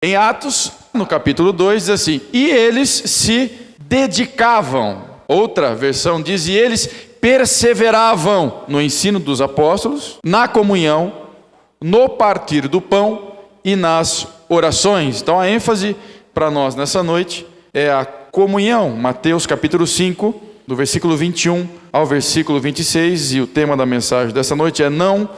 Em Atos, no capítulo 2, diz assim: e eles se dedicavam. Outra versão diz: e eles perseveravam no ensino dos apóstolos, na comunhão, no partir do pão e nas orações. Então a ênfase para nós nessa noite é a comunhão. Mateus capítulo 5, do versículo 21 ao versículo 26, e o tema da mensagem dessa noite é: não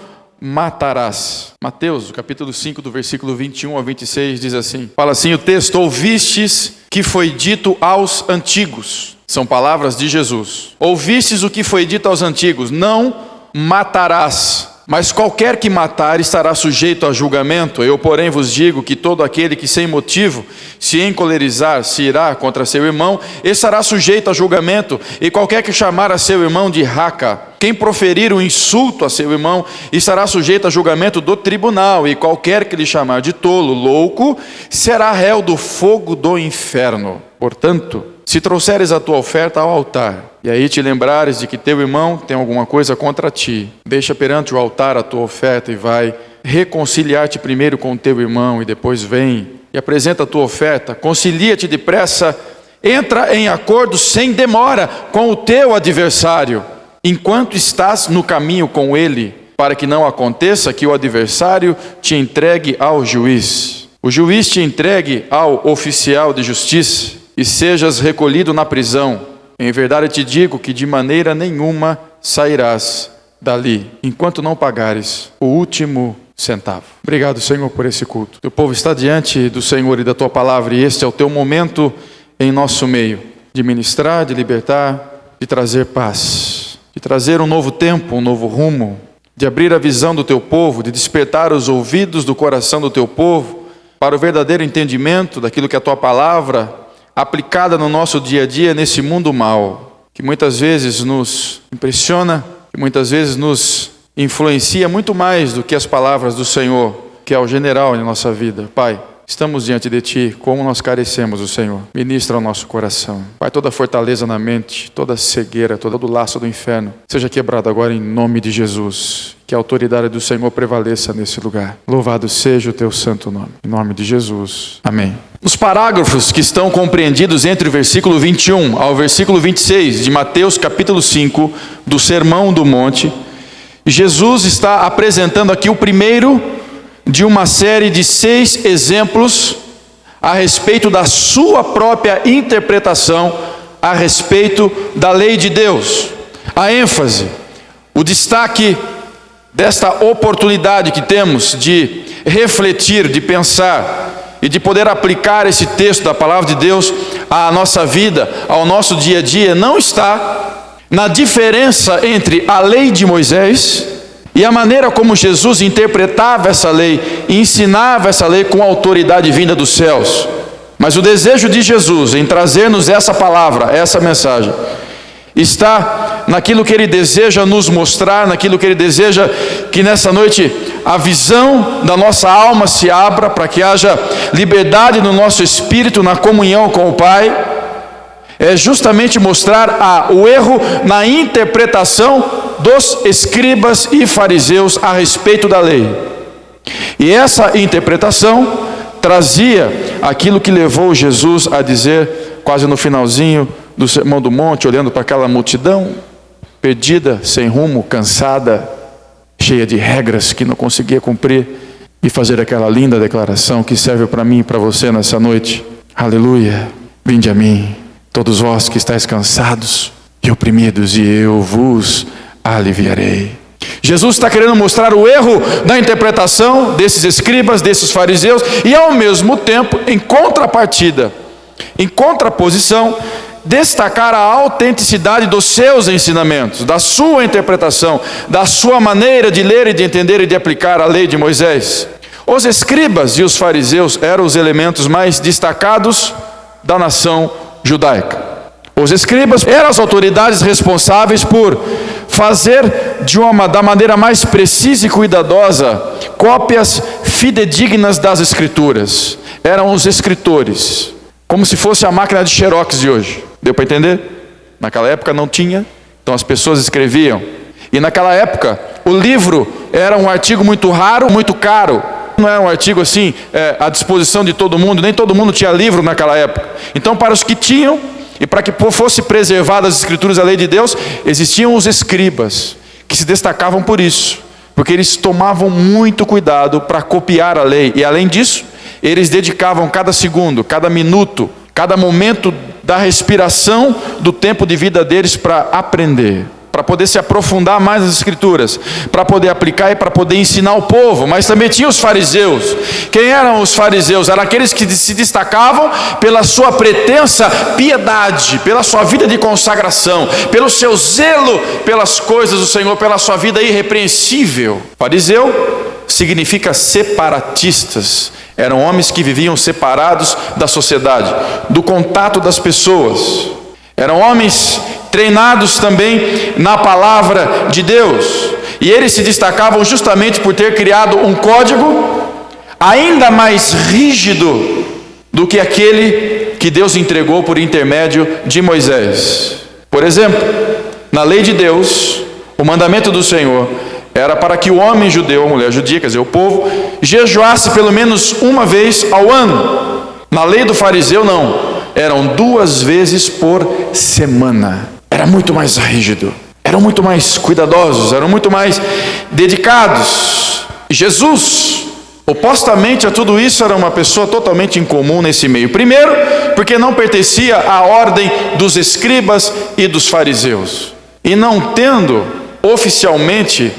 matarás. Mateus capítulo 5, do versículo 21 ao 26 diz assim, fala assim o texto: ouvistes que foi dito aos antigos. São palavras de Jesus. Ouvistes o que foi dito aos antigos: não matarás. Mas qualquer que matar estará sujeito a julgamento. Eu, porém, vos digo que todo aquele que sem motivo se encolerizar, se irá contra seu irmão, estará sujeito a julgamento. E qualquer que chamar a seu irmão de raca, quem proferir um insulto a seu irmão, estará sujeito a julgamento do tribunal. E qualquer que lhe chamar de tolo, louco, será réu do fogo do inferno. Portanto, se trouxeres a tua oferta ao altar, e aí te lembrares de que teu irmão tem alguma coisa contra ti, deixa perante o altar a tua oferta e vai reconciliar-te primeiro com o teu irmão, e depois vem e apresenta a tua oferta. Concilia-te depressa, entra em acordo sem demora com o teu adversário, enquanto estás no caminho com ele, para que não aconteça que o adversário te entregue ao juiz, o juiz te entregue ao oficial de justiça, e sejas recolhido na prisão. Em verdade te digo que de maneira nenhuma sairás dali, enquanto não pagares o último centavo. Obrigado, Senhor, por esse culto. Teu povo está diante do Senhor e da tua palavra, e este é o teu momento em nosso meio, de ministrar, de libertar, de trazer paz, de trazer um novo tempo, um novo rumo, de abrir a visão do teu povo, de despertar os ouvidos do coração do teu povo para o verdadeiro entendimento daquilo que a tua palavra aplicada no nosso dia a dia, nesse mundo mau, que muitas vezes nos impressiona, que muitas vezes nos influencia muito mais do que as palavras do Senhor, que é o general em nossa vida. Pai, estamos diante de Ti, como nós carecemos do Senhor. Ministra ao nosso coração. Pai, toda fortaleza na mente, toda cegueira, todo laço do inferno, seja quebrado agora em nome de Jesus. Que a autoridade do Senhor prevaleça nesse lugar. Louvado seja o Teu santo nome. Em nome de Jesus. Amém. Os parágrafos que estão compreendidos entre o versículo 21 ao versículo 26 de Mateus capítulo 5, do Sermão do Monte, Jesus está apresentando aqui o primeiro de uma série de 6 exemplos a respeito da sua própria interpretação a respeito da lei de Deus. A ênfase, o destaque desta oportunidade que temos de refletir, de pensar e de poder aplicar esse texto da palavra de Deus à nossa vida, ao nosso dia a dia, não está na diferença entre a lei de Moisés e a maneira como Jesus interpretava essa lei e ensinava essa lei com autoridade vinda dos céus. Mas o desejo de Jesus em trazer-nos essa palavra, essa mensagem, está naquilo que Ele deseja nos mostrar, naquilo que Ele deseja que nessa noite a visão da nossa alma se abra, para que haja liberdade no nosso espírito, na comunhão com o Pai. É justamente mostrar o erro na interpretação dos escribas e fariseus a respeito da lei. E essa interpretação trazia aquilo que levou Jesus a dizer, quase no finalzinho do Sermão do Monte, olhando para aquela multidão perdida, sem rumo, cansada, cheia de regras que não conseguia cumprir, e fazer aquela linda declaração que serve para mim e para você nessa noite: aleluia, vinde a mim, todos vós que estáis cansados e oprimidos, e eu vos aliviarei. Jesus está querendo mostrar o erro da interpretação desses escribas, desses fariseus, e ao mesmo tempo, em contrapartida, em contraposição, destacar a autenticidade dos seus ensinamentos, da sua interpretação, da sua maneira de ler e de entender e de aplicar a lei de Moisés. Os escribas e os fariseus eram os elementos mais destacados da nação judaica. Os escribas eram as autoridades responsáveis por fazer da maneira mais precisa e cuidadosa cópias fidedignas das escrituras. Eram os escritores, como se fosse a máquina de xerox de hoje. Deu para entender? Naquela época não tinha, então as pessoas escreviam. E naquela época o livro era um artigo muito raro, muito caro. não era um artigo assim à disposição de todo mundo, nem todo mundo tinha livro naquela época. Então, para os que tinham, e para que fosse preservada as escrituras, a lei de Deus, existiam os escribas, que se destacavam por isso, porque eles tomavam muito cuidado para copiar a lei, e além disso, eles dedicavam cada segundo, cada minuto, cada momento da respiração do tempo de vida deles para aprender, para poder se aprofundar mais nas escrituras, para poder aplicar e para poder ensinar o povo. Mas também tinha os fariseus. Quem eram os fariseus? Eram aqueles que se destacavam pela sua pretensa piedade, pela sua vida de consagração, pelo seu zelo pelas coisas do Senhor, pela sua vida irrepreensível. Fariseu significa separatistas. Eram homens que viviam separados da sociedade, do contato das pessoas. Eram homens treinados também na palavra de Deus. E eles se destacavam justamente por ter criado um código ainda mais rígido do que aquele que Deus entregou por intermédio de Moisés. Por exemplo, na lei de Deus, o mandamento do Senhor era para que o homem judeu, a mulher judia, quer dizer, o povo, jejuasse pelo menos uma vez ao ano. Na lei do fariseu, não. Eram 2 vezes por semana. Era muito mais rígido. Eram muito mais cuidadosos. Eram muito mais dedicados. Jesus, opostamente a tudo isso, era uma pessoa totalmente incomum nesse meio. Primeiro, porque não pertencia à ordem dos escribas e dos fariseus. E não tendo oficialmente,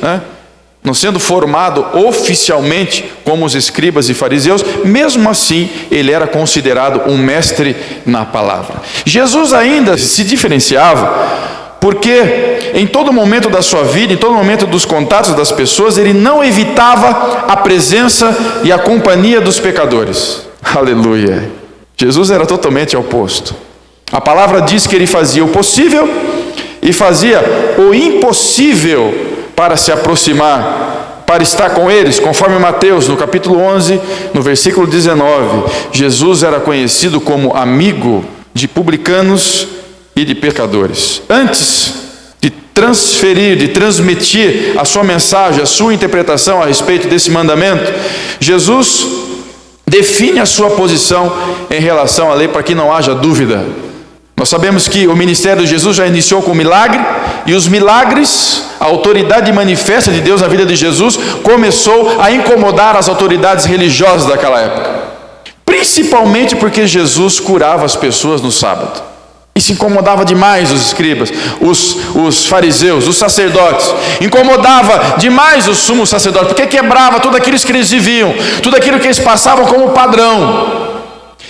não sendo formado oficialmente como os escribas e fariseus, mesmo assim ele era considerado um mestre na palavra. Jesus ainda se diferenciava porque em todo momento da sua vida, em todo momento dos contatos das pessoas, ele não evitava a presença e a companhia dos pecadores. Aleluia! Jesus era totalmente oposto. A palavra diz que ele fazia o possível e fazia o impossível para se aproximar, para estar com eles, conforme Mateus, no capítulo 11, no versículo 19, Jesus era conhecido como amigo de publicanos e de pecadores. Antes de transmitir a sua mensagem, a sua interpretação a respeito desse mandamento, Jesus define a sua posição em relação à lei para que não haja dúvida. Nós sabemos que o ministério de Jesus já iniciou com milagre, e os milagres, a autoridade manifesta de Deus na vida de Jesus, começou a incomodar as autoridades religiosas daquela época. Principalmente porque Jesus curava as pessoas no sábado. Isso incomodava demais os escribas, os fariseus, os sacerdotes. Incomodava demais os sumos sacerdotes, porque quebrava tudo aquilo que eles viviam, tudo aquilo que eles passavam como padrão.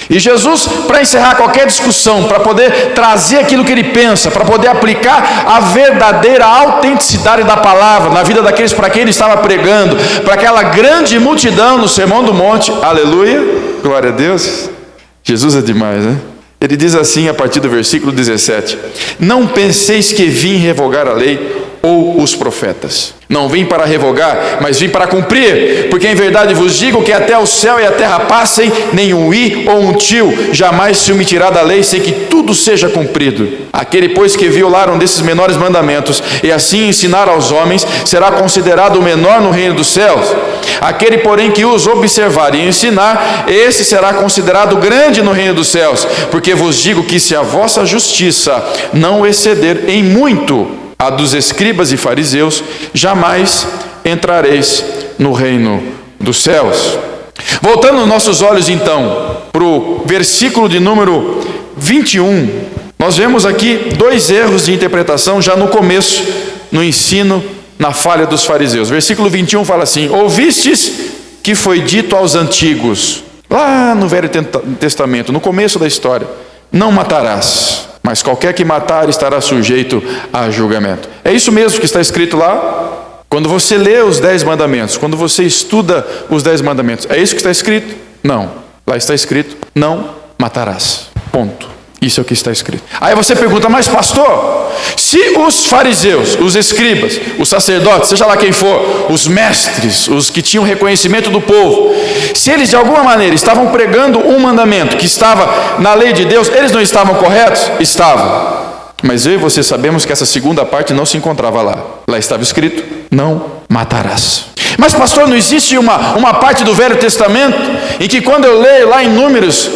E Jesus, para encerrar qualquer discussão, para poder trazer aquilo que ele pensa, para poder aplicar a verdadeira autenticidade da palavra na vida daqueles para quem ele estava pregando, para aquela grande multidão no Sermão do Monte, aleluia, glória a Deus. Jesus é demais, né? Ele diz assim a partir do versículo 17: não penseis que vim revogar a lei ou os profetas. Não vim para revogar, mas vim para cumprir, porque em verdade vos digo que até o céu e a terra passem, nem um i ou um tio jamais se omitirá da lei, sem que tudo seja cumprido. Aquele, pois, que violar um desses menores mandamentos e assim ensinar aos homens, será considerado o menor no reino dos céus. Aquele, porém, que os observar e ensinar, esse será considerado grande no reino dos céus. Porque vos digo que se a vossa justiça não exceder em muito a dos escribas e fariseus, jamais entrareis no reino dos céus. Voltando nossos olhos então para o versículo de número 21, nós vemos aqui 2 erros de interpretação já no começo, no ensino, na falha dos fariseus. Versículo 21 fala assim: ouvistes que foi dito aos antigos, lá no Velho Testamento, no começo da história, não matarás, mas qualquer que matar estará sujeito a julgamento. É isso mesmo que está escrito lá? Quando você lê os 10 mandamentos, quando você estuda os 10 mandamentos, é isso que está escrito? Não. Lá está escrito: não matarás. Ponto. Isso é o que está escrito. Aí você pergunta: mas pastor, se os fariseus, os escribas, os sacerdotes, seja lá quem for, os mestres, os que tinham reconhecimento do povo, se eles de alguma maneira estavam pregando um mandamento que estava na lei de Deus, eles não estavam corretos? Estavam. Mas eu e você sabemos que essa segunda parte não se encontrava lá. Lá estava escrito: não matarás. Mas pastor, não existe uma parte do Velho Testamento em que quando eu leio lá em Números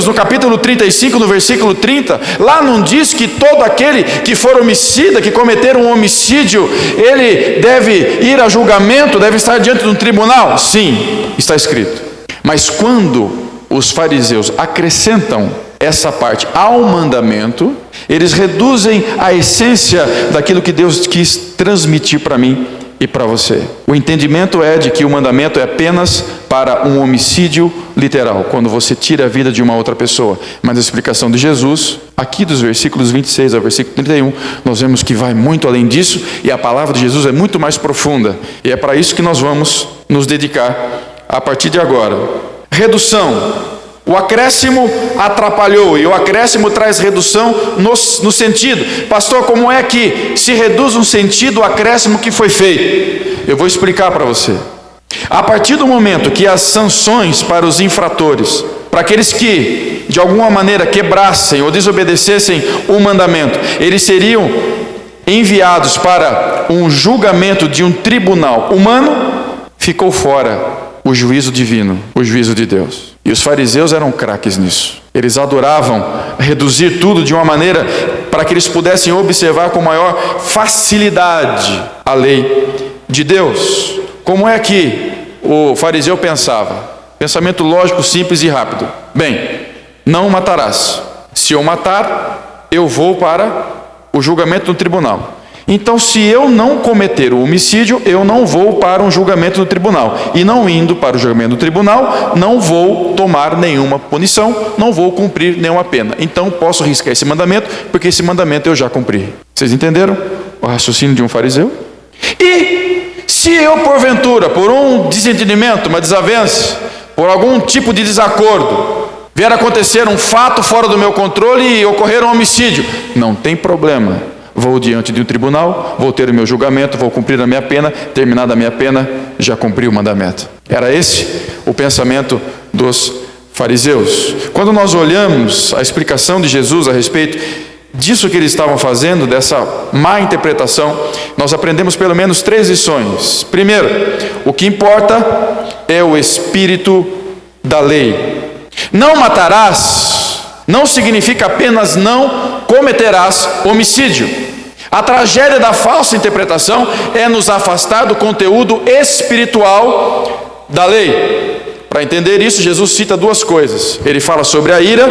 no capítulo 35, no versículo 30, lá não diz que todo aquele que for homicida, que cometer um homicídio, ele deve ir a julgamento, deve estar diante de um tribunal? Sim, está escrito. Mas quando os fariseus acrescentam essa parte ao mandamento, eles reduzem a essência daquilo que Deus quis transmitir para mim e para você. O entendimento é de que o mandamento é apenas para um homicídio literal, quando você tira a vida de uma outra pessoa. Mas a explicação de Jesus, aqui dos versículos 26 ao versículo 31, nós vemos que vai muito além disso, e a palavra de Jesus é muito mais profunda. E é para isso que nós vamos nos dedicar a partir de agora. Redução. O acréscimo atrapalhou, e o acréscimo traz redução no sentido. Pastor, como é que se reduz um sentido o acréscimo que foi feito? Eu vou explicar para você. A partir do momento que as sanções para os infratores, para aqueles que de alguma maneira quebrassem ou desobedecessem o mandamento, eles seriam enviados para um julgamento de um tribunal humano, ficou fora o juízo divino, o juízo de Deus. E os fariseus eram craques nisso. Eles adoravam reduzir tudo de uma maneira para que eles pudessem observar com maior facilidade a lei de Deus. Como é que o fariseu pensava? Pensamento lógico, simples e rápido. Bem, não matarás. Se eu matar, eu vou para o julgamento no tribunal. Então, se eu não cometer o homicídio, eu não vou para um julgamento no tribunal. E não indo para o julgamento no tribunal, não vou tomar nenhuma punição, não vou cumprir nenhuma pena. Então, posso riscar esse mandamento, porque esse mandamento eu já cumpri. Vocês entenderam o raciocínio de um fariseu? E se eu, porventura, por um desentendimento, uma desavença, por algum tipo de desacordo, vier a acontecer um fato fora do meu controle e ocorrer um homicídio, não tem problema. Vou diante de um tribunal, vou ter o meu julgamento, vou cumprir a minha pena, terminada a minha pena, já cumpri o mandamento. Era esse o pensamento dos fariseus. Quando nós olhamos a explicação de Jesus a respeito disso que eles estavam fazendo, dessa má interpretação, nós aprendemos pelo menos 3 lições. Primeiro, o que importa é o espírito da lei. Não matarás não significa apenas não cometerás homicídio. A tragédia da falsa interpretação é nos afastar do conteúdo espiritual da lei. Para entender isso, Jesus cita 2 coisas. Ele fala sobre a ira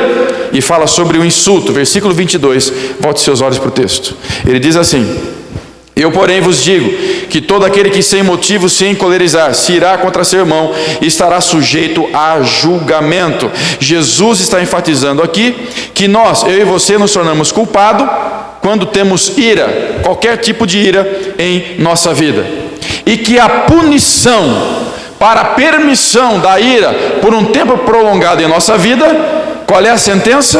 e fala sobre o insulto. Versículo 22, volte seus olhos para o texto. Ele diz assim: eu, porém, vos digo que todo aquele que sem motivo se encolerizar, se irá contra seu irmão, estará sujeito a julgamento. Jesus está enfatizando aqui que nós, eu e você, nos tornamos culpados quando temos ira, qualquer tipo de ira em nossa vida. E que a punição para a permissão da ira por um tempo prolongado em nossa vida, qual é a sentença?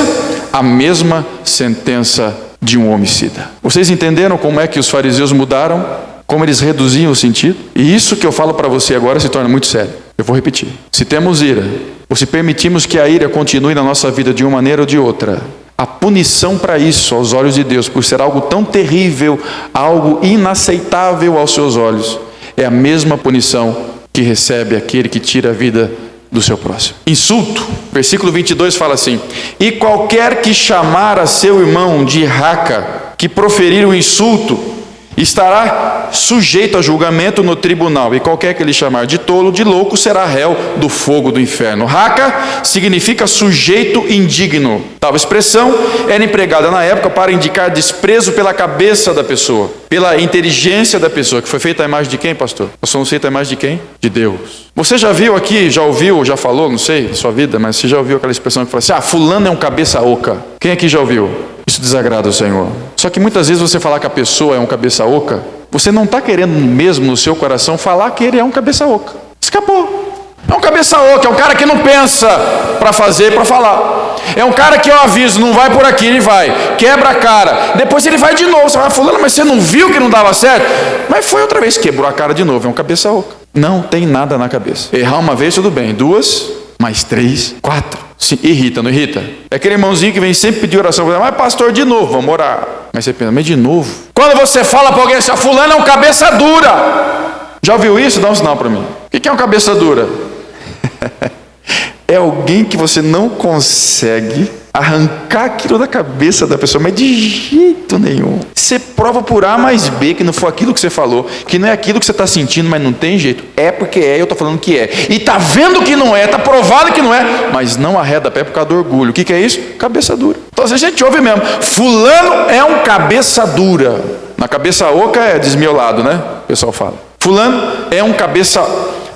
A mesma sentença de um homicida. Vocês entenderam como é que os fariseus mudaram? Como eles reduziam o sentido? E isso que eu falo para você agora se torna muito sério. Eu vou repetir. Se temos ira, ou se permitimos que a ira continue na nossa vida de uma maneira ou de outra, a punição para isso, aos olhos de Deus, por ser algo tão terrível, algo inaceitável aos seus olhos, é a mesma punição que recebe aquele que tira a vida do seu próximo. Insulto, versículo 22 fala assim: e qualquer que chamar a seu irmão de raca, que proferir o insulto, estará sujeito a julgamento no tribunal, e qualquer que lhe chamar de tolo, de louco, será réu do fogo do inferno. Raca significa sujeito indigno. Tal expressão era empregada na época para indicar desprezo pela cabeça da pessoa, pela inteligência da pessoa, que foi feita a imagem de quem, pastor? Nós somos feitos a imagem de quem? De Deus. Você já viu aqui, já ouviu, já falou, não sei, na sua vida, mas você já ouviu aquela expressão que fala assim: fulano é um cabeça oca. Quem aqui já ouviu? Isso desagrada o Senhor. Só que muitas vezes você falar que a pessoa é um cabeça oca, você não está querendo mesmo no seu coração falar que ele é um cabeça oca. Escapou. É um cabeça oca, é um cara que não pensa para fazer, para falar. É um cara que eu aviso, não vai por aqui, ele vai, quebra a cara. Depois ele vai de novo. Você vai falando, mas você não viu que não dava certo? Mas foi outra vez, quebrou a cara de novo. É um cabeça oca. Não tem nada na cabeça. Errar uma vez, tudo bem. 2, mais 3, 4. Sim, irrita, não irrita? É aquele irmãozinho que vem sempre pedir oração. Mas pastor, de novo, vamos orar. Mas você pensa, mas de novo? Quando você fala para alguém assim, fulano é um cabeça dura. Já ouviu isso? Dá um sinal para mim. O que é um cabeça dura? É alguém que você não consegue arrancar aquilo da cabeça da pessoa, mas de jeito nenhum. Você prova por A mais B que não foi aquilo que você falou, que não é aquilo que você está sentindo, mas não tem jeito. É porque é, eu estou falando que é. E está vendo que não é, está provado que não é, mas não arreda pé por causa do orgulho. O que é isso? Cabeça dura. Então a gente ouve mesmo, fulano é um cabeça dura. Na cabeça oca é desmiolado, né? O pessoal fala. Fulano é um cabeça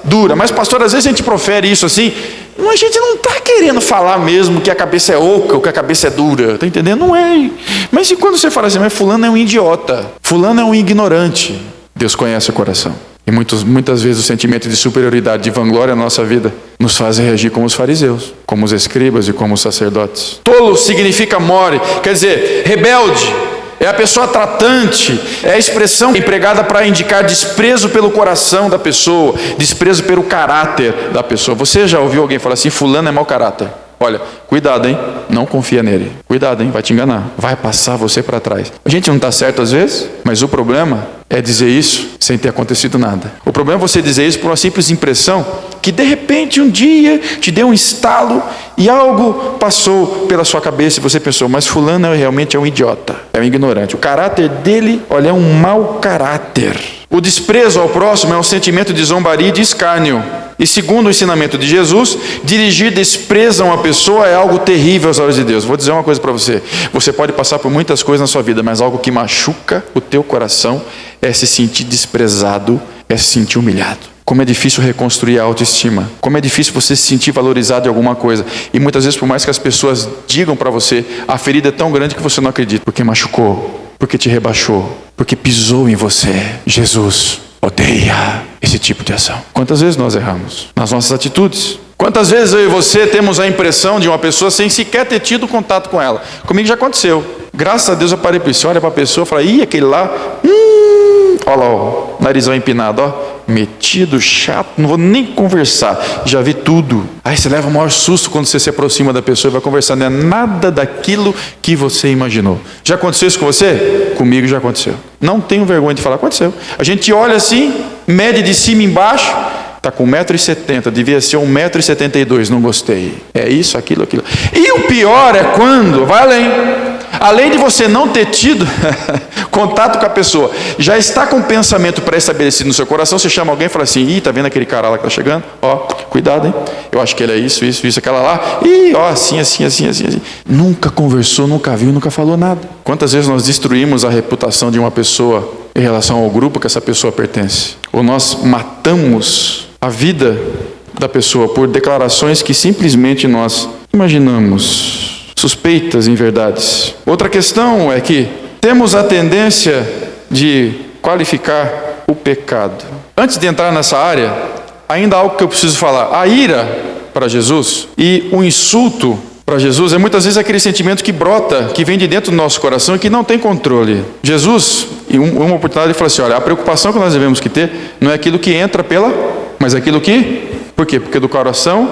dura. Mas pastor, às vezes a gente profere isso assim, a gente não está querendo falar mesmo que a cabeça é oca ou que a cabeça é dura, está entendendo? Não é. Mas e quando você fala assim, mas fulano é um idiota, fulano é um ignorante? Deus conhece o coração. E muitas vezes o sentimento de superioridade, de vanglória na nossa vida, nos faz reagir como os fariseus, como os escribas e como os sacerdotes. Tolo significa more, quer dizer, rebelde. É a pessoa tratante, é a expressão empregada para indicar desprezo pelo coração da pessoa, desprezo pelo caráter da pessoa. Você já ouviu alguém falar assim, fulano é mau caráter? Olha, cuidado, hein? Não confia nele. Cuidado, hein? Vai te enganar. Vai passar você para trás. A gente não está certo às vezes, mas o problema é dizer isso sem ter acontecido nada. O problema é você dizer isso por uma simples impressão que de repente um dia te deu um estalo e algo passou pela sua cabeça e você pensou, mas fulano realmente é um idiota, é um ignorante. O caráter dele, olha, é um mau caráter. O desprezo ao próximo é um sentimento de zombaria e de escárnio. E segundo o ensinamento de Jesus, dirigir desprezo a uma pessoa é algo terrível aos olhos de Deus. Vou dizer uma coisa para você. Você pode passar por muitas coisas na sua vida, mas algo que machuca o teu coração é se sentir desprezado, é se sentir humilhado. Como é difícil reconstruir a autoestima. Como é difícil você se sentir valorizado em alguma coisa. E muitas vezes, por mais que as pessoas digam para você, a ferida é tão grande que você não acredita. Porque machucou, porque te rebaixou, porque pisou em você. Jesus odeia esse tipo de ação. Quantas vezes nós erramos nas nossas atitudes? Quantas vezes eu e você temos a impressão de uma pessoa sem sequer ter tido contato com ela? Comigo já aconteceu. Graças a Deus eu parei para isso. Olha para a pessoa e fala, ih, aquele lá, olha lá, ó, narizão empinado, ó, metido, chato, não vou nem conversar, já vi tudo. Aí você leva o maior susto quando você se aproxima da pessoa e vai conversar, não é nada daquilo que você imaginou. Já aconteceu isso com você? Comigo já aconteceu. Não tenho vergonha de falar, aconteceu. A gente olha assim, mede de cima e embaixo, está com 1,70 m, devia ser 1,72 m, não gostei. É isso, aquilo. E o pior é quando, vai além de você não ter tido contato com a pessoa, já está com o pensamento pré-estabelecido no seu coração, você chama alguém e fala assim, ih, tá vendo aquele cara lá que está chegando? Ó, cuidado, hein? Eu acho que ele é isso, aquela lá, ih, ó, assim. Nunca conversou, nunca viu, nunca falou nada. Quantas vezes nós destruímos a reputação de uma pessoa em relação ao grupo que essa pessoa pertence? Ou nós matamos a vida da pessoa por declarações que simplesmente nós imaginamos, suspeitas em verdades. Outra questão é que temos a tendência de qualificar o pecado. Antes de entrar nessa área, ainda há algo que eu preciso falar. A ira para Jesus e o insulto para Jesus é muitas vezes aquele sentimento que brota, que vem de dentro do nosso coração e que não tem controle. Jesus, em uma oportunidade, ele falou assim, olha, a preocupação que nós devemos ter não é aquilo que entra mas aquilo que... Por quê? Porque do coração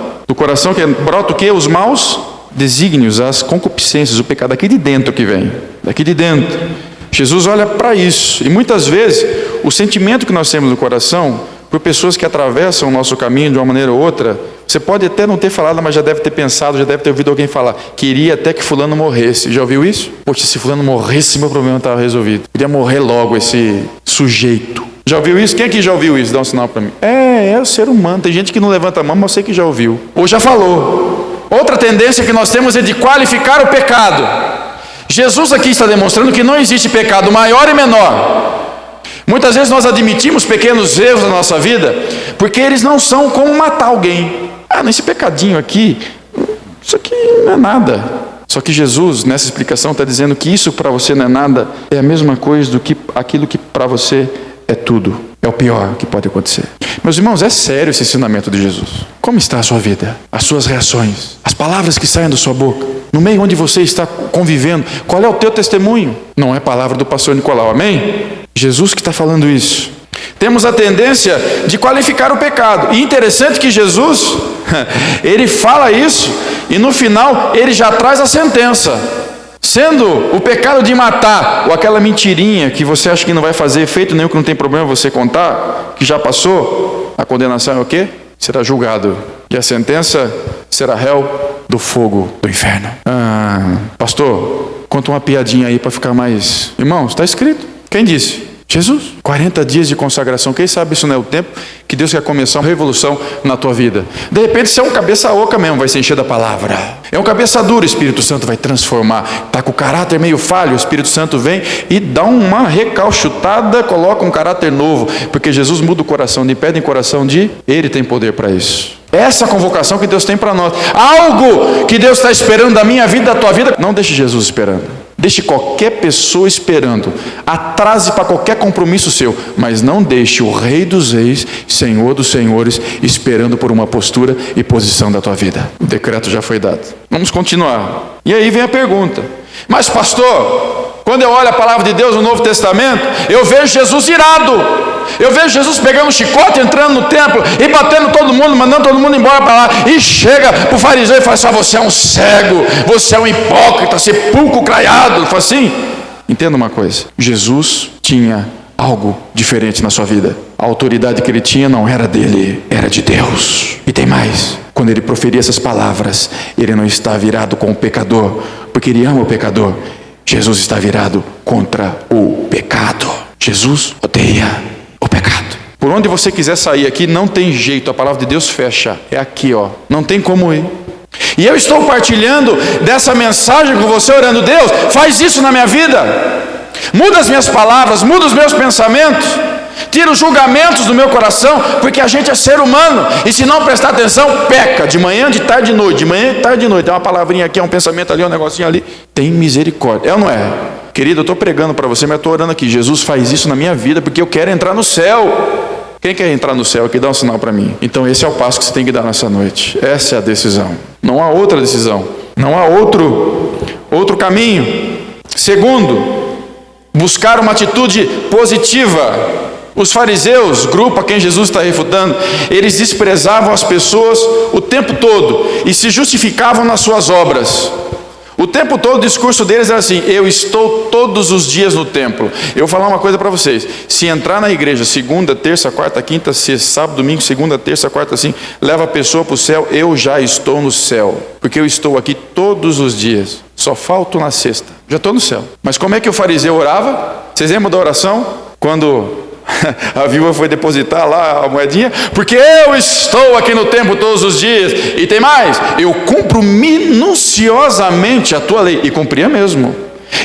que brota o quê? Os maus desígnios, as concupiscências, o pecado, daqui de dentro que vem, daqui de dentro. Jesus olha para isso, e muitas vezes o sentimento que nós temos no coração, por pessoas que atravessam o nosso caminho de uma maneira ou outra, você pode até não ter falado, mas já deve ter pensado, já deve ter ouvido alguém falar, queria até que fulano morresse. Já ouviu isso? Poxa, se fulano morresse, meu problema estava resolvido. Queria morrer logo esse sujeito. Já ouviu isso? Quem aqui já ouviu isso? Dá um sinal para mim. É o ser humano, tem gente que não levanta a mão, mas eu sei que já ouviu, ou já falou. Outra tendência que nós temos é de qualificar o pecado. Jesus aqui está demonstrando que não existe pecado maior e menor. Muitas vezes nós admitimos pequenos erros na nossa vida, porque eles não são como matar alguém. Nesse pecadinho aqui, isso aqui não é nada. Só que Jesus, nessa explicação, está dizendo que isso para você não é nada, é a mesma coisa do que aquilo que para você é tudo. É o pior que pode acontecer. Meus irmãos, é sério esse ensinamento de Jesus. Como está a sua vida? As suas reações? As palavras que saem da sua boca? No meio onde você está convivendo? Qual é o teu testemunho? Não é palavra do pastor Nicolau, amém? Jesus que está falando isso. Temos a tendência de qualificar o pecado. E interessante que Jesus, ele fala isso e no final ele já traz a sentença. Sendo o pecado de matar, ou aquela mentirinha que você acha que não vai fazer efeito nenhum, que não tem problema você contar, que já passou, a condenação é o quê? Será julgado. E a sentença será réu do fogo do inferno. Pastor, conta uma piadinha aí para ficar mais... Irmãos, está escrito. Quem disse? Jesus. 40 dias de consagração. Quem sabe isso não é o tempo que Deus quer começar uma revolução na tua vida. De repente você é um cabeça oca mesmo, vai se encher da palavra. É um cabeça dura, o Espírito Santo vai transformar. Está com o caráter meio falho, o Espírito Santo vem e dá uma recalchutada, coloca um caráter novo. Porque Jesus muda o coração de pedra em coração de... Ele tem poder para isso. Essa convocação que Deus tem para nós. Algo que Deus está esperando da minha vida, da tua vida. Não deixe Jesus esperando. Deixe qualquer pessoa esperando. Atrase para qualquer compromisso seu. Mas não deixe o Rei dos Reis, Senhor dos Senhores, esperando por uma postura e posição da tua vida. O decreto já foi dado. Vamos continuar. E aí vem a pergunta. Mas pastor, quando eu olho a palavra de Deus no Novo Testamento, eu vejo Jesus irado. Eu vejo Jesus pegando um chicote, entrando no templo e batendo todo mundo, mandando todo mundo embora para lá. E chega para o fariseu e fala assim: você é um cego, você é um hipócrita, sepulcro craiado. Ele fala assim. Entenda uma coisa: Jesus tinha algo diferente na sua vida. A autoridade que ele tinha não era dele, era de Deus. E tem mais: quando ele proferia essas palavras, ele não está virado com o pecador, porque ele ama o pecador. Jesus está virado contra o pecado. Jesus odeia o pecado. Por onde você quiser sair aqui, não tem jeito, a palavra de Deus fecha. É aqui, ó. Não tem como ir. E eu estou partilhando dessa mensagem com você, orando: Deus, faz isso na minha vida. Muda as minhas palavras, muda os meus pensamentos. Tira os julgamentos do meu coração, porque a gente é ser humano, e se não prestar atenção, peca, de manhã, de tarde, de noite, de manhã, de tarde, de noite. Tem uma palavrinha aqui, um pensamento ali, um negocinho ali. Tem misericórdia. É ou não é? Querido, eu estou pregando para você, mas estou orando aqui: Jesus, faz isso na minha vida, porque eu quero entrar no céu. Quem quer entrar no céu aqui? Dá um sinal para mim. Então esse é o passo que você tem que dar nessa noite. Essa é a decisão. Não há outra decisão. Não há outro caminho. Segundo, buscar uma atitude positiva. Os fariseus, grupo a quem Jesus está refutando, eles desprezavam as pessoas o tempo todo e se justificavam nas suas obras. O tempo todo o discurso deles era assim: eu estou todos os dias no templo. Eu vou falar uma coisa para vocês: se entrar na igreja segunda, terça, quarta, quinta, sexta, sábado, domingo, segunda, terça, quarta, assim, leva a pessoa para o céu, eu já estou no céu, porque eu estou aqui todos os dias, só falto na sexta, já estou no céu. Mas como é que o fariseu orava? Vocês lembram da oração? Quando a viúva foi depositar lá a moedinha: porque eu estou aqui no templo todos os dias, e tem mais, eu cumpro minuciosamente a tua lei. E cumpria mesmo.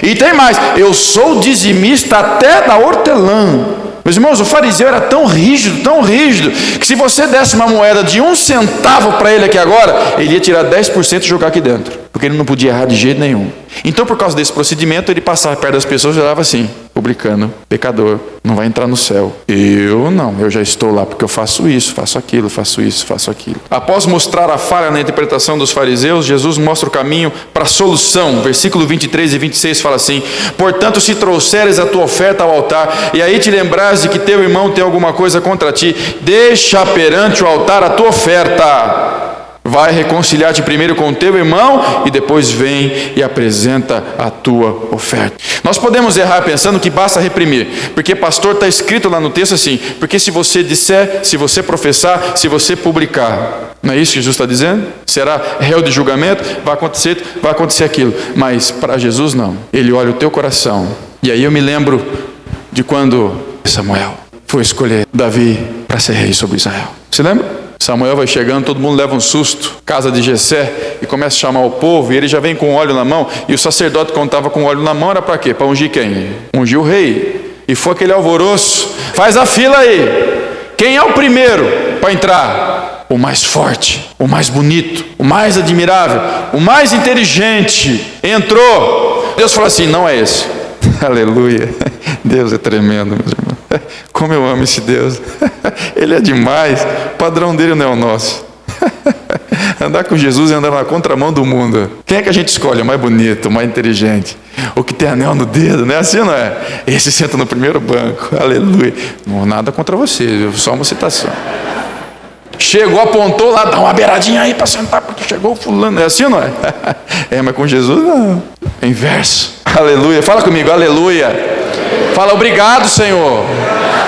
E tem mais, eu sou dizimista até da hortelã. Meus irmãos, o fariseu era tão rígido, que se você desse uma moeda de 1 centavo para ele aqui agora, ele ia tirar 10% e jogar aqui dentro, porque ele não podia errar de jeito nenhum. Então, por causa desse procedimento, ele passava perto das pessoas e olhava assim: publicano, pecador, não vai entrar no céu. Eu não, eu já estou lá, porque eu faço isso, faço aquilo, faço isso, faço aquilo. Após mostrar a falha na interpretação dos fariseus, Jesus mostra o caminho para a solução. Versículo 23 e 26 fala assim: portanto, se trouxeres a tua oferta ao altar, e aí te lembrares de que teu irmão tem alguma coisa contra ti, deixa perante o altar a tua oferta. Vai reconciliar-te primeiro com o teu irmão e depois vem e apresenta a tua oferta. Nós podemos errar pensando que basta reprimir, porque pastor, está escrito lá no texto assim: porque se você disser, se você professar, se você publicar. Não é isso que Jesus está dizendo? Será réu de julgamento? Vai acontecer aquilo. Mas para Jesus não. Ele olha o teu coração. E aí eu me lembro de quando Samuel foi escolher Davi para ser rei sobre Israel. Você lembra? Samuel vai chegando, todo mundo leva um susto, casa de Jessé, e começa a chamar o povo, e ele já vem com óleo na mão, e o sacerdote, quando estava com óleo na mão, era para quê? Para ungir quem? Ungir o rei. E foi aquele alvoroço: faz a fila aí, quem é o primeiro para entrar? O mais forte, o mais bonito, o mais admirável, o mais inteligente entrou. Deus falou assim: não é esse. Aleluia, Deus é tremendo, meus irmãos. Como eu amo esse Deus. Ele é demais. O padrão dele não é o nosso. Andar com Jesus é andar na contramão do mundo. Quem é que a gente escolhe? O mais bonito, o mais inteligente, o que tem anel no dedo, não é assim, não é? Esse senta no primeiro banco. Aleluia. Não, nada contra você, só uma citação. Chegou, apontou lá, dá uma beiradinha aí para sentar, porque chegou o fulano. É assim ou não é? É, mas com Jesus não. É inverso. Aleluia. Fala comigo, aleluia. Fala, obrigado, Senhor.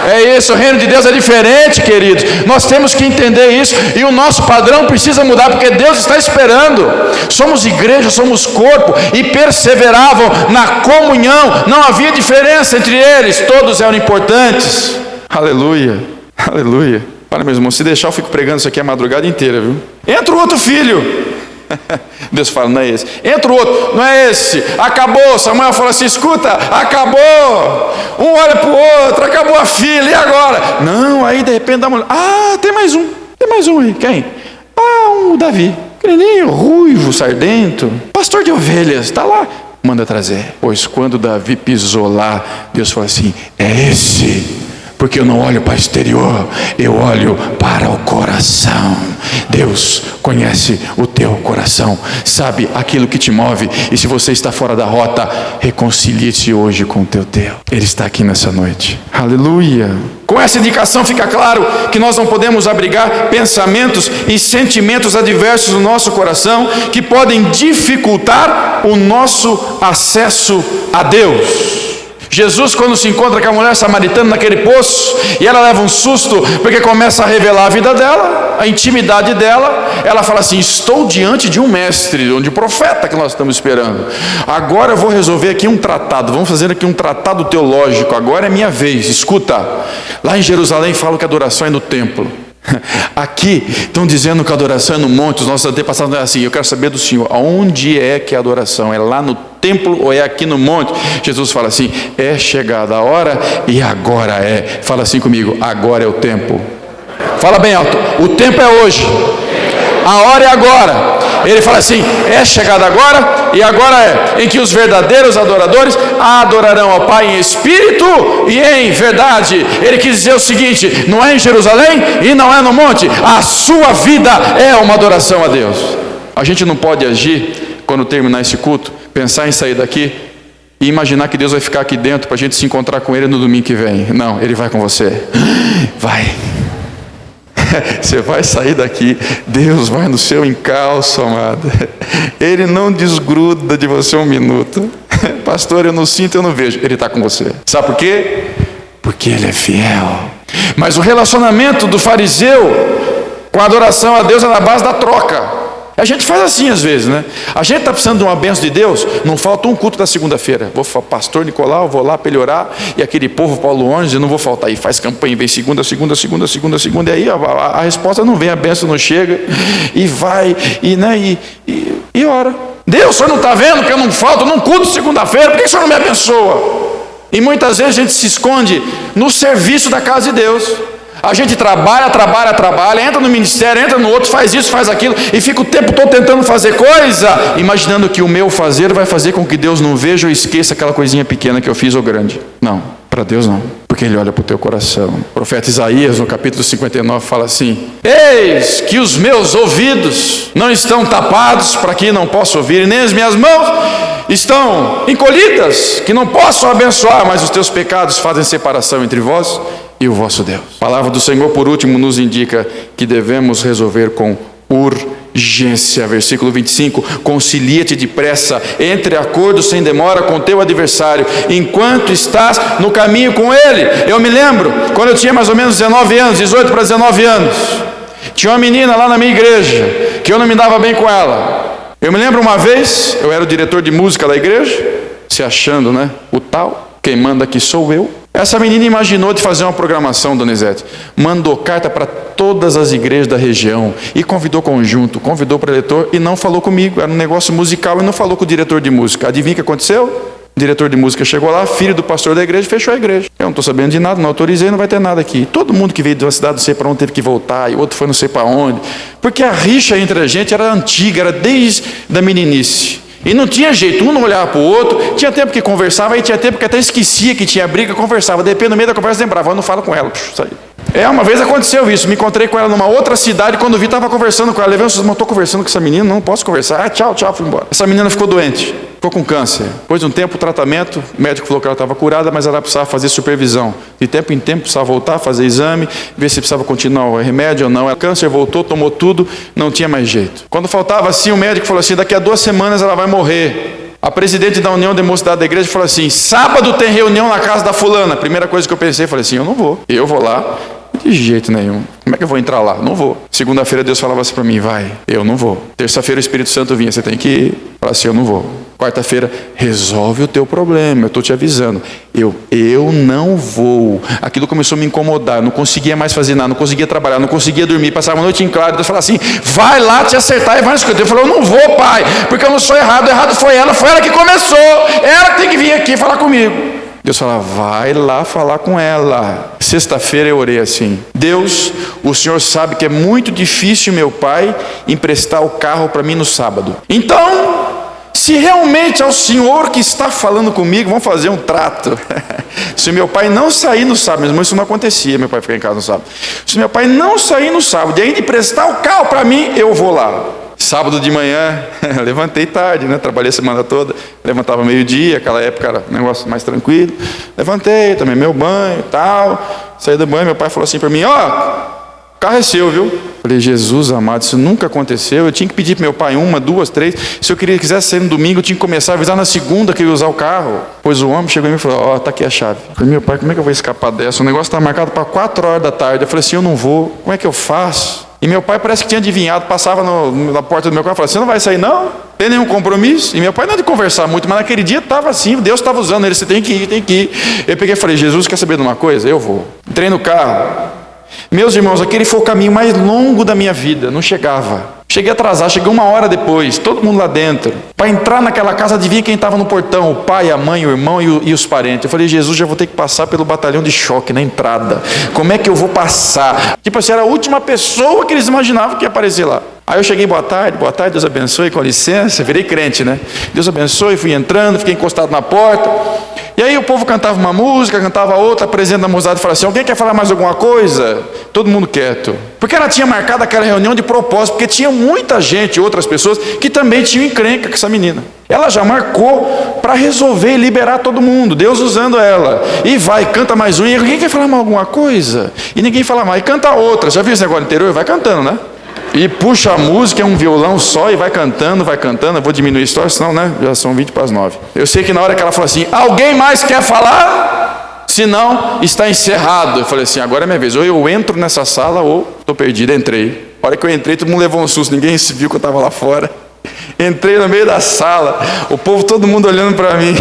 É isso, o reino de Deus é diferente, queridos. Nós temos que entender isso. E o nosso padrão precisa mudar, porque Deus está esperando. Somos igreja, somos corpo. E perseveravam na comunhão. Não havia diferença entre eles. Todos eram importantes. Aleluia, aleluia. Olha, meu irmão, se deixar eu fico pregando isso aqui a madrugada inteira, viu? Entra o outro filho. Deus fala, não é esse. Entra o outro, não é esse. Acabou. Samuel fala assim, escuta, acabou. Um olha para o outro, acabou a filha, e agora? Não, aí de repente dá uma... tem mais um aí. Quem? O Davi, pequenininho, ruivo, sardento, pastor de ovelhas, está lá. Manda trazer. Pois quando Davi pisou lá, Deus falou assim, é esse. Porque eu não olho para o exterior, eu olho para o coração. Deus conhece o teu coração, sabe aquilo que te move. E se você está fora da rota, reconcilie-se hoje com o teu Deus. Ele está aqui nessa noite. Aleluia. Com essa indicação fica claro que nós não podemos abrigar pensamentos e sentimentos adversos no nosso coração que podem dificultar o nosso acesso a Deus. Jesus, quando se encontra com a mulher samaritana naquele poço, e ela leva um susto, porque começa a revelar a vida dela, a intimidade dela, ela fala assim, estou diante de um mestre, de um profeta que nós estamos esperando. Agora eu vou resolver aqui um tratado, vamos fazer aqui um tratado teológico, agora é minha vez. Escuta, lá em Jerusalém falam que a adoração é no templo. Aqui estão dizendo que a adoração é no monte. Os nossos antepassados não é assim. Eu quero saber do Senhor, aonde é que é a adoração? É lá no templo ou é aqui no monte? Jesus fala assim, é chegada a hora e agora é. Fala assim comigo, agora é o tempo. Fala bem alto, o tempo é hoje, a hora é agora. Ele fala assim, é chegada agora e agora é, em que os verdadeiros adoradores adorarão ao Pai em espírito e em verdade. Ele quis dizer o seguinte, não é em Jerusalém e não é no monte, a sua vida é uma adoração a Deus. A gente não pode agir, quando terminar esse culto, pensar em sair daqui e imaginar que Deus vai ficar aqui dentro para a gente se encontrar com Ele no domingo que vem. Não, Ele vai com você. Vai. Você vai sair daqui, Deus vai no seu encalço, amado. Ele não desgruda de você um minuto. Pastor, eu não sinto, eu não vejo. Ele está com você. Sabe por quê? Porque Ele é fiel. Mas o relacionamento do fariseu com a adoração a Deus é na base da troca. A gente faz assim às vezes, né? A gente está precisando de uma bênção de Deus, não falta um culto da segunda-feira. Vou falar, pastor Nicolau, vou lá para ele orar, e aquele povo Paulo Ônibus, eu não vou faltar. E faz campanha, vem segunda, e aí a resposta não vem, a bênção não chega, e vai, e ora. Deus, o senhor não está vendo que eu não falto num culto segunda-feira, por que o senhor não me abençoa? E muitas vezes a gente se esconde no serviço da casa de Deus. A gente trabalha, entra no ministério, entra no outro, faz isso, faz aquilo, e fica o tempo todo tentando fazer coisa, imaginando que o meu fazer vai fazer com que Deus não veja ou esqueça aquela coisinha pequena que eu fiz ou grande. Não, para Deus não, porque Ele olha para o teu coração. O profeta Isaías, no capítulo 59, fala assim, eis que os meus ouvidos não estão tapados para que não possa ouvir, nem as minhas mãos estão encolhidas, que não possam abençoar, mas os teus pecados fazem separação entre vós e o vosso Deus. A palavra do Senhor, por último, nos indica que devemos resolver com urgência. Versículo 25, concilia-te depressa, entre acordo sem demora com teu adversário, enquanto estás no caminho com ele. Eu me lembro, quando eu tinha mais ou menos 19 anos, 18 para 19 anos, tinha uma menina lá na minha igreja, que eu não me dava bem com ela. Eu me lembro uma vez, eu era o diretor de música da igreja, se achando, né, o tal, quem manda aqui sou eu. Essa menina imaginou de fazer uma programação, Donizete. Mandou carta para todas as igrejas da região e convidou conjunto, convidou para eleitor e não falou comigo. Era um negócio musical e não falou com o diretor de música. Adivinha o que aconteceu? O diretor de música chegou lá, filho do pastor da igreja, fechou a igreja. Eu não estou sabendo de nada, não autorizei, não vai ter nada aqui. Todo mundo que veio de uma cidade não sei para onde teve que voltar, e outro foi não sei para onde. Porque a rixa entre a gente era antiga, era desde a meninice. E não tinha jeito, um não olhava para o outro, tinha tempo que conversava, aí tinha tempo que até esquecia que tinha briga, conversava, de repente no meio da conversa lembrava, eu não falo com ela, saí. Uma vez aconteceu isso, me encontrei com ela numa outra cidade, quando vi, estava conversando com ela, levei um, não estou conversando com essa menina, não posso conversar, tchau, fui embora. Essa menina ficou doente, ficou com câncer. Depois de um tempo, o tratamento, o médico falou que ela estava curada, mas ela precisava fazer supervisão. De tempo em tempo, precisava voltar, fazer exame, ver se precisava continuar o remédio ou não. O câncer voltou, tomou tudo, não tinha mais jeito. Quando faltava assim, o médico falou assim, daqui a 2 semanas ela vai morrer. A presidente da União de Mocidade da igreja falou assim, sábado tem reunião na casa da fulana. A primeira coisa que eu pensei, falei assim, eu não vou. Eu vou lá. De jeito nenhum. Como é que eu vou entrar lá? Não vou. Segunda-feira Deus falava assim para mim, vai. Eu não vou. Terça-feira o Espírito Santo vinha, você tem que ir. Falava assim, eu não vou. Quarta-feira, resolve o teu problema, eu estou te avisando. Eu não vou. Aquilo começou a me incomodar, eu não conseguia mais fazer nada, não conseguia trabalhar, não conseguia dormir, passava a noite em claro. Deus falava assim, vai lá te acertar e vai escutar. Eu falei, eu não vou, pai, porque eu não sou errado. Errado foi ela que começou. Ela tem que vir aqui falar comigo. Deus fala, vai lá falar com ela. Sexta-feira eu orei assim, Deus, o Senhor sabe que é muito difícil meu pai emprestar o carro para mim no sábado. Então, se realmente é o Senhor que está falando comigo, vamos fazer um trato. Se meu pai não sair no sábado, mesmo isso não acontecia, meu pai ficar em casa no sábado. Se meu pai não sair no sábado e ainda emprestar o carro para mim, eu vou lá. Sábado de manhã, levantei tarde, né? Trabalhei a semana toda, levantava meio-dia, aquela época era um negócio mais tranquilo. Levantei, tomei meu banho e tal, saí do banho, meu pai falou assim para mim, o carro é seu, viu? Falei, Jesus amado, isso nunca aconteceu, eu tinha que pedir para meu pai 1, 2, 3, se eu quisesse sair no domingo, eu tinha que começar a avisar na segunda que eu ia usar o carro. Pois o homem chegou em mim e falou, tá aqui a chave. Eu falei, meu pai, como é que eu vou escapar dessa? O negócio está marcado para 4 horas da tarde. Eu falei assim, eu não vou, como é que eu faço? E meu pai parece que tinha adivinhado, passava na porta do meu carro e falava, você não vai sair não? Tem nenhum compromisso? E meu pai não é de conversar muito, mas naquele dia estava assim, Deus estava usando ele, você tem que ir. Eu peguei e falei, Jesus, quer saber de uma coisa? Eu vou. Entrei no carro. Meus irmãos, aquele foi o caminho mais longo da minha vida, não chegava. Cheguei atrasado, cheguei 1 hora depois, todo mundo lá dentro. Para entrar naquela casa, adivinha quem estava no portão? O pai, a mãe, o irmão e os parentes. Eu falei, Jesus, já vou ter que passar pelo batalhão de choque na entrada. Como é que eu vou passar? Tipo assim, era a última pessoa que eles imaginavam que ia aparecer lá. Aí eu cheguei, boa tarde, Deus abençoe, com licença, virei crente, né? Deus abençoe, fui entrando, fiquei encostado na porta. E aí o povo cantava uma música, cantava outra, a presidente da mocidade falava assim, alguém quer falar mais alguma coisa? Todo mundo quieto. Porque ela tinha marcado aquela reunião de propósito, porque tinha muita gente, outras pessoas, que também tinham encrenca com essa menina. Ela já marcou para resolver e liberar todo mundo, Deus usando ela. E vai, canta mais um, e alguém quer falar mais alguma coisa? E ninguém fala mais, e canta outra. Já viu esse negócio interior? Vai cantando, né? E puxa a música, é um violão só e vai cantando. Eu vou diminuir a história, senão, né? Já são 8:50. Eu sei que na hora que ela falou assim, alguém mais quer falar? Se não, está encerrado. Eu falei assim, agora é minha vez. Ou eu entro nessa sala ou estou perdido. Entrei. A hora que eu entrei, todo mundo levou um susto. Ninguém se viu que eu estava lá fora. Entrei no meio da sala. O povo, todo mundo olhando para mim.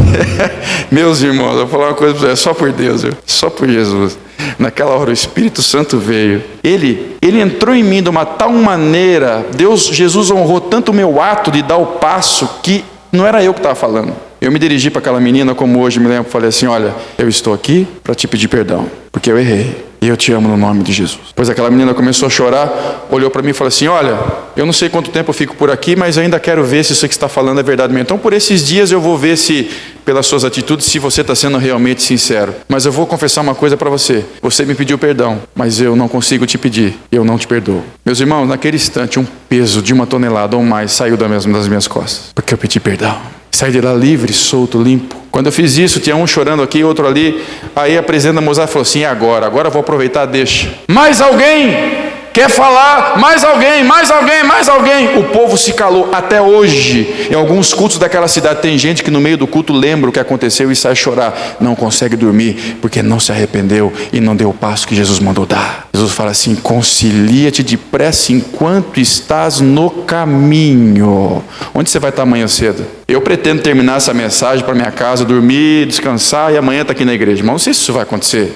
Meus irmãos, eu vou falar uma coisa para vocês. É só por Deus, viu? Só por Jesus. Naquela hora o Espírito Santo veio. Ele entrou em mim de uma tal maneira. Jesus honrou tanto o meu ato de dar o passo que não era eu que estava falando. Eu me dirigi para aquela menina, como hoje me lembro, falei assim, olha, eu estou aqui para te pedir perdão, porque eu errei. E eu te amo no nome de Jesus. Pois aquela menina começou a chorar, olhou para mim e falou assim, olha, eu não sei quanto tempo eu fico por aqui, mas eu ainda quero ver se isso que está falando é verdade mesmo. Então por esses dias eu vou ver se, pelas suas atitudes, se você está sendo realmente sincero. Mas eu vou confessar uma coisa para você. Você me pediu perdão, mas eu não consigo te pedir. Eu não te perdoo. Meus irmãos, naquele instante, um peso de 1 tonelada ou mais saiu das minhas costas. Porque eu pedi perdão. Saí de lá livre, solto, limpo. Quando eu fiz isso, tinha um chorando aqui, outro ali. Aí a presidente da mocidade falou assim, agora eu vou aproveitar, deixa. Mais alguém quer falar? Mais alguém? O povo se calou. Até hoje, em alguns cultos daquela cidade, tem gente que no meio do culto lembra o que aconteceu e sai chorar. Não consegue dormir, porque não se arrependeu e não deu o passo que Jesus mandou dar. Jesus fala assim, concilia-te depressa enquanto estás no caminho. Onde você vai estar amanhã cedo? Eu pretendo terminar essa mensagem para minha casa, dormir, descansar e amanhã estar aqui na igreja. Mas não sei se isso vai acontecer.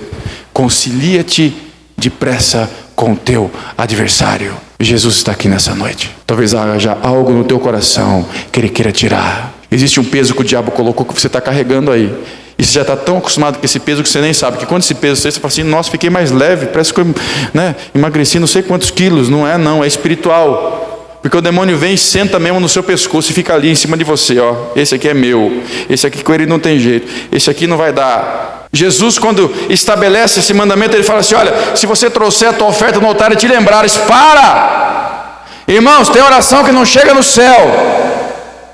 Concilia-te depressa com o teu adversário. Jesus está aqui nessa noite. Talvez haja algo no teu coração que Ele queira tirar. Existe um peso que o diabo colocou que você está carregando aí. E você já está tão acostumado com esse peso que você nem sabe. Que quando esse peso você fala assim, nossa, fiquei mais leve, parece que eu emagreci não sei quantos quilos. Não, é espiritual. Porque o demônio vem e senta mesmo no seu pescoço e fica ali em cima de você. Ó. Esse aqui é meu. Esse aqui com ele não tem jeito. Esse aqui não vai dar. Jesus, quando estabelece esse mandamento, ele fala assim, olha, se você trouxer a tua oferta no altar e te lembrares, para! Irmãos, tem oração que não chega no céu.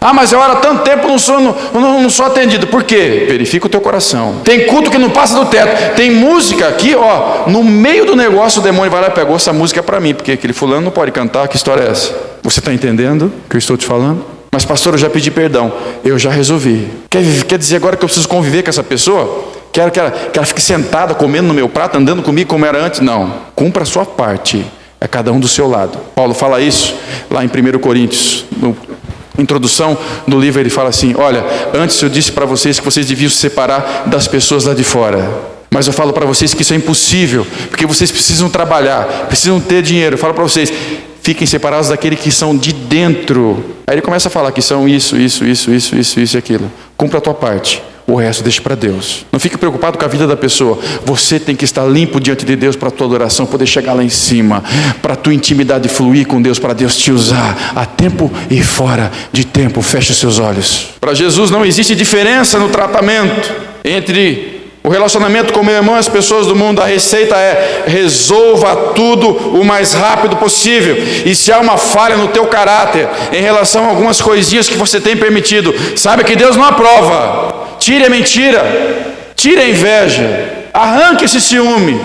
Ah, mas eu oro há tanto tempo, não sou atendido. Por quê? Verifica o teu coração. Tem culto que não passa do teto. Tem música aqui, ó, no meio do negócio o demônio vai lá e pegou essa música para mim, porque aquele fulano não pode cantar. Que história é essa? Você está entendendo o que eu estou te falando? Mas pastor, eu já pedi perdão. Eu já resolvi. Quer dizer agora que eu preciso conviver com essa pessoa? Quero que ela fique sentada, comendo no meu prato, andando comigo como era antes? Não. Cumpra a sua parte. É cada um do seu lado. Paulo fala isso lá em 1 Coríntios, no introdução do livro. Ele fala assim: olha, antes eu disse para vocês que vocês deviam se separar das pessoas lá de fora, mas eu falo para vocês que isso é impossível, porque vocês precisam trabalhar, precisam ter dinheiro. Eu falo para vocês, fiquem separados daqueles que são de dentro. Aí ele começa a falar que são isso e aquilo. Cumpra a tua parte, o resto deixa para Deus. Não fique preocupado com a vida da pessoa. Você tem que estar limpo diante de Deus para a tua adoração poder chegar lá em cima, para a tua intimidade fluir com Deus, para Deus te usar a tempo e fora de tempo. Feche os seus olhos. Para Jesus não existe diferença no tratamento entre o relacionamento com o meu irmão e as pessoas do mundo. A receita é: resolva tudo o mais rápido possível. E se há uma falha no teu caráter em relação a algumas coisinhas que você tem permitido, saiba que Deus não aprova. Tire a mentira, tire a inveja, arranque esse ciúme.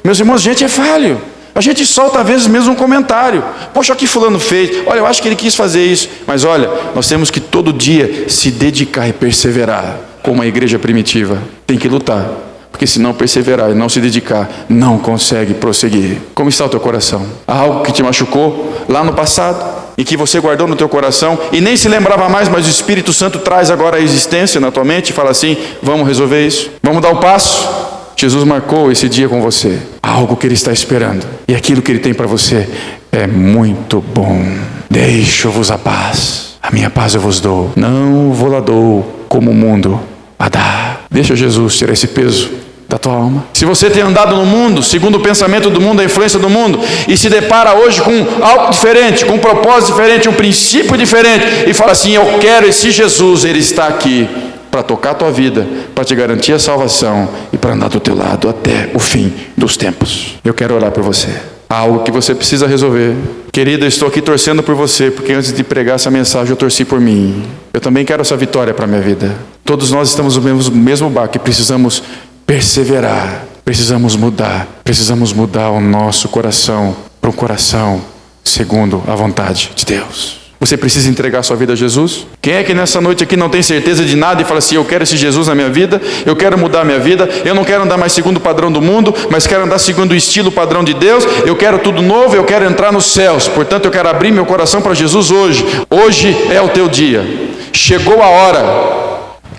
Meus irmãos, a gente é falho. A gente solta às vezes mesmo um comentário: poxa, o que fulano fez? Olha, eu acho que ele quis fazer isso. Mas olha, nós temos que todo dia se dedicar e perseverar. Como a igreja primitiva, tem que lutar, porque se não perseverar e não se dedicar, não consegue prosseguir. Como está o teu coração? Há algo que te machucou lá no passado e que você guardou no teu coração e nem se lembrava mais, mas o Espírito Santo traz agora a existência na tua mente e fala assim: vamos resolver isso, vamos dar um passo. Jesus marcou esse dia com você. Há algo que Ele está esperando, e aquilo que Ele tem para você é muito bom. Deixo-vos a paz, a minha paz eu vos dou, não vou lá dou como o mundo a dar. Deixa Jesus tirar esse peso da tua alma. Se você tem andado no mundo, segundo o pensamento do mundo, a influência do mundo, e se depara hoje com algo diferente, com um propósito diferente, um princípio diferente, e fala assim: eu quero esse Jesus, Ele está aqui para tocar a tua vida, para te garantir a salvação e para andar do teu lado até o fim dos tempos. Eu quero orar por você. Há algo que você precisa resolver. Querida, eu estou aqui torcendo por você, porque antes de pregar essa mensagem eu torci por mim. Eu também quero essa vitória para a minha vida. Todos nós estamos no mesmo barco e precisamos perseverar, precisamos mudar o nosso coração para um coração segundo a vontade de Deus. Você precisa entregar sua vida a Jesus? Quem é que nessa noite aqui não tem certeza de nada e fala assim: eu quero esse Jesus na minha vida, eu quero mudar a minha vida, eu não quero andar mais segundo o padrão do mundo, mas quero andar segundo o estilo padrão de Deus, eu quero tudo novo, eu quero entrar nos céus, portanto eu quero abrir meu coração para Jesus hoje. Hoje é o teu dia, chegou a hora.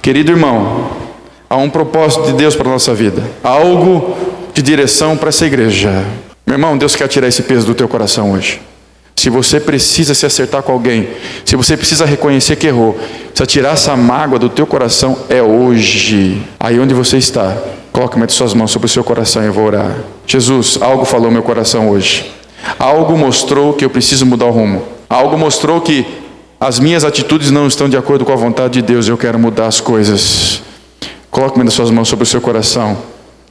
Querido irmão, há um propósito de Deus para a nossa vida, há algo de direção para essa igreja. Meu irmão, Deus quer tirar esse peso do teu coração hoje. Se você precisa se acertar com alguém, se você precisa reconhecer que errou, precisa tirar essa mágoa do teu coração, é hoje. Aí onde você está, coloque as suas mãos sobre o seu coração e eu vou orar. Jesus, algo falou no meu coração hoje. Algo mostrou que eu preciso mudar o rumo. Algo mostrou que as minhas atitudes não estão de acordo com a vontade de Deus. Eu quero mudar as coisas. Coloque as suas mãos sobre o seu coração.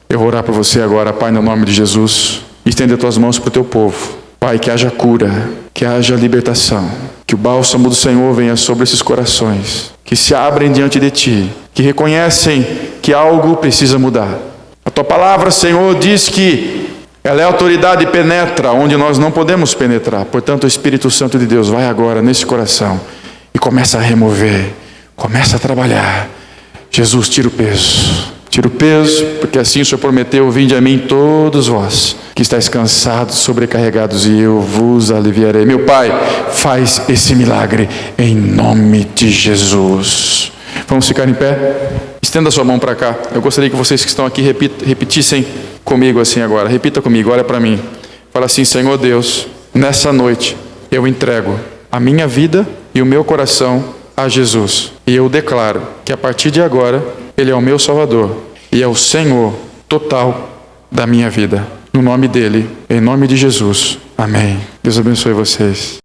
Eu vou orar por você agora, Pai, no nome de Jesus. Estende as tuas mãos para o teu povo. Pai, que haja cura, que haja libertação, que o bálsamo do Senhor venha sobre esses corações, que se abrem diante de Ti, que reconhecem que algo precisa mudar. A Tua palavra, Senhor, diz que ela é autoridade e penetra onde nós não podemos penetrar. Portanto, o Espírito Santo de Deus vai agora nesse coração e começa a remover, começa a trabalhar. Jesus, tira o peso. Tira o peso, porque assim o Senhor prometeu: vinde a mim todos vós que estáis cansados, sobrecarregados, e eu vos aliviarei. Meu Pai, faz esse milagre em nome de Jesus. Vamos ficar em pé? Estenda a sua mão para cá. Eu gostaria que vocês que estão aqui repetissem comigo assim agora. Repita comigo, olha para mim. Fala assim: Senhor Deus, nessa noite eu entrego a minha vida e o meu coração a Jesus. E eu declaro que a partir de agora Ele é o meu Salvador e é o Senhor total da minha vida. No nome dEle, em nome de Jesus. Amém. Deus abençoe vocês.